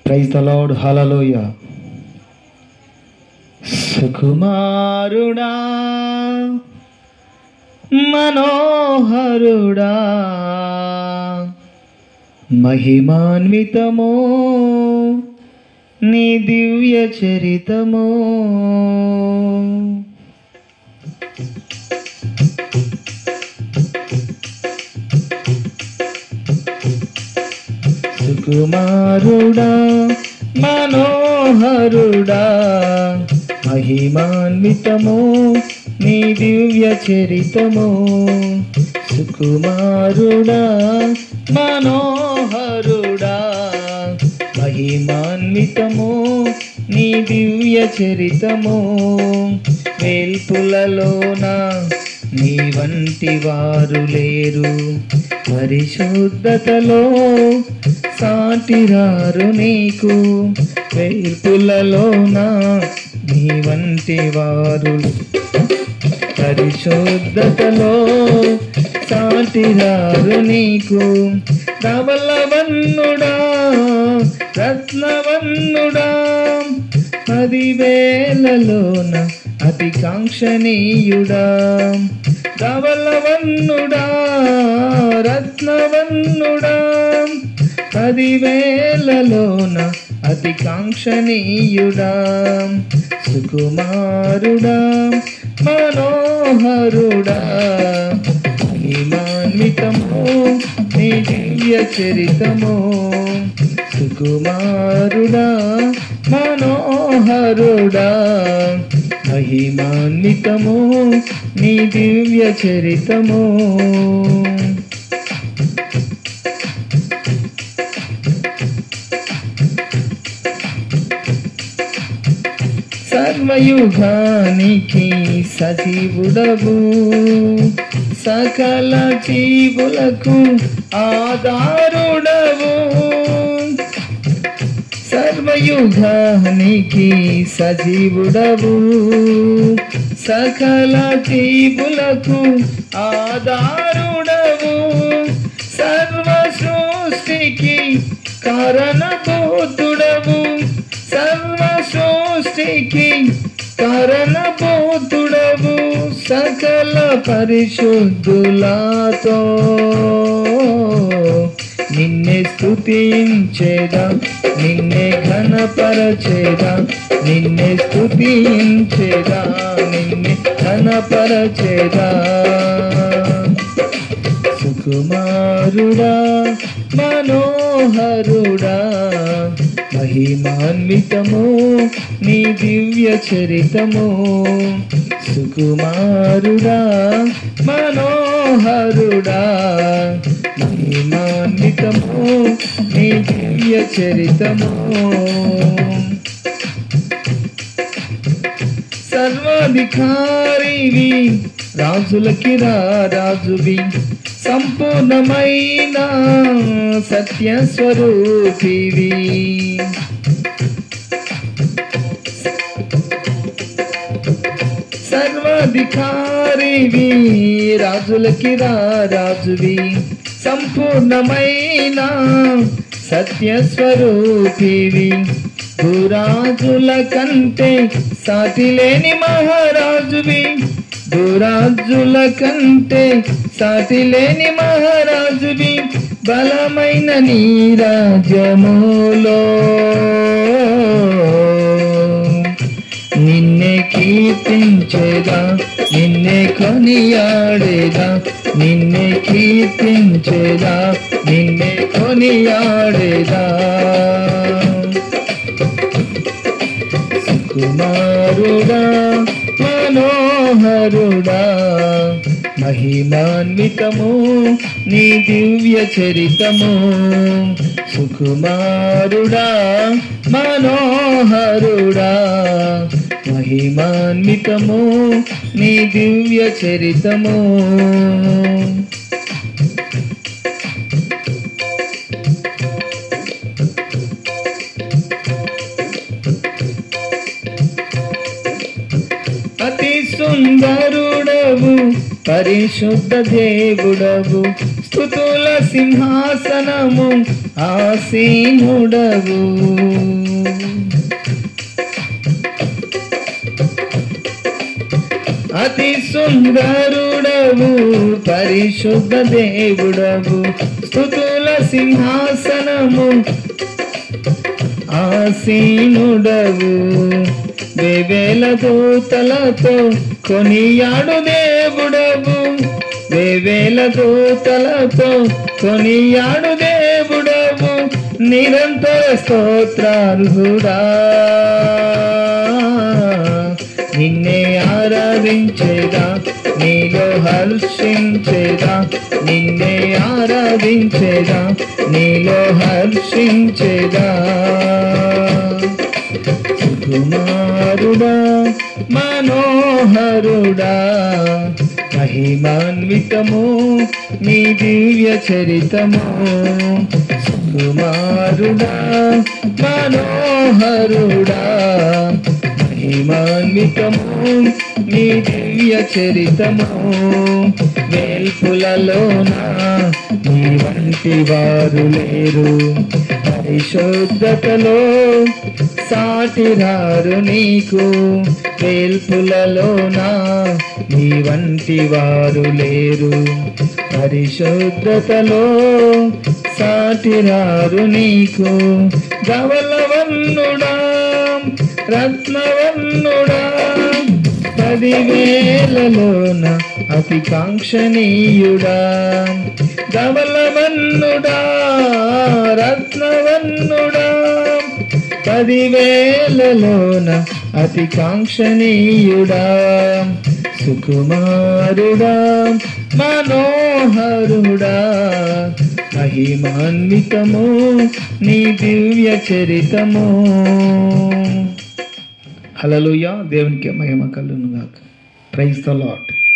Praise the lord, హల్లెలూయా. సుకుమారుడా, మనోహరుడా, మహిమాన్వితమో నీ దివ్య చరితమో. సుకుమారుడా, మనోహరుడా, మహిమాన్వితమో నీ దివ్య చరితమో. సుకుమారుడా, మనోహరుడా, మహిమాన్వితమో నీ దివ్య చరితమో. వేల్పులలోన నీ వంటి వారు లేరు, పరిశుద్ధతలో సాటిరారు నీకు. వేల్పులలోన నీ వంటి వారు, పరిశుద్ధతలో సాటిరారు నీకు. ధవలవన్నుడా, రత్నవన్నుడా, 10,000లోన అతి కాంక్షణీయుడా. ధవలవన్నుడా, రత్నవన్నుడా, 10,000లోన అతి కాంక్షణీయుడా. సుకుమారుడా, మనోహరుడా, మహిమాన్వితమో నీ దివ్య చరితమో. సుకుమారుడా, మనోహరుడా, మహిమాన్వితమో నీ దివ్య చరితమో. సర్వయుగానికి సజీవుడవు, సకల జీవులకు ఆధారుడవు. సర్వయుగానికి సజీవుడవు, సకల జీవులకు ఆధారుడవు. సర్వ సృష్టికి కారణభూతుడవు, సర్వ సృష్టికి కారణభూతుడవు. సకల పరిశుద్ధులతో నిన్నే స్తుతించేదా, నిన్నే ఘనపరచేదా, నిన్నే స్తుతించేదా, నిన్నే ఘనపరచేదా. సుకుమారుడా, మనోహరుడా, మహిమాన్వితమో నీ దివ్య చరితమో. సుకుమారుడా, మనోహరుడా, మహిమాన్వితమో నీ దివ్య చరితమో. సర్వాధికారివి, రాజులకి రాజువి, సంపూర్ణమైన సత్యస్వరూపివి. సర్వాధికారివి, రాజులకి రాజువి, సంపూర్ణమైన సత్యస్వరూపివి. భూరాజుల కంటే సాటిలేని మహారాజువి, భూరాజుల కంటే సాటిలేని మహారాజువి. బలమైన నీ రాజ్యములో నిన్నే కీర్తించేదా, నిన్నే కొనియాడేదా, నిన్నే కీర్తించేదా, నిన్నే కొనియాడేదా. సుకుమారుడా, మనోహరుడా, మహిమాన్వితమో నీ దివ్య చరితమో. సుకుమారుడా, మనోహరుడా, మహిమాన్వితమో నీ దివ్య చరితమో. అతి సుందరుడవు, పరిశుద్ధ దేవుడవు, స్తుతుల సింహాసనము ఆసీనుడవు. అతి సుందరుడవు పరిశుద్ధ దేవుడవు. స్తుతుల సింహాసనము ఆసీనుడవు. వేవేల దూతలతో కొనియాడు దేవుడవు. వేవేల దూతలతో కొనియాడు దేవుడవు. నిరంతర స్తోత్రార్హుడా, నిన్నే ఆరాధించేదా, నీలో హర్షించేదా. నిన్నే ఆరాధించేదా, నీలో హర్షించేదా. సుకుమారుడా మనోహరుడా, మహిమాన్వితము నీ దివ్య చరితము. సుకుమారుడా మనోహరుడా, మహిమాన్వితము నీ దివ్య చరితము. వేల్పులలోన నీ వంటి వారు లేరు. పరిశుద్ధతలో సాటిరారు నీకు. వేల్పులలోన నీ వంటి వారు లేరు. పరిశుద్ధతలో సాటిరారు నీకు. ధవలవన్నుడా రత్నవర్ణుడా, 10,000లోన అతి కాంక్షణీయుడా. ధవలవర్ణుడా రత్నవర్ణుడా, 10,000లోన అతి కాంక్షణీయుడా. సుకుమారుడా మనోహరుడా, మహిమాన్వితము నీ దివ్య చరితము. హల్లెలూయా. దేవునికి మహిమ కలుగును గాక. Praise the lord.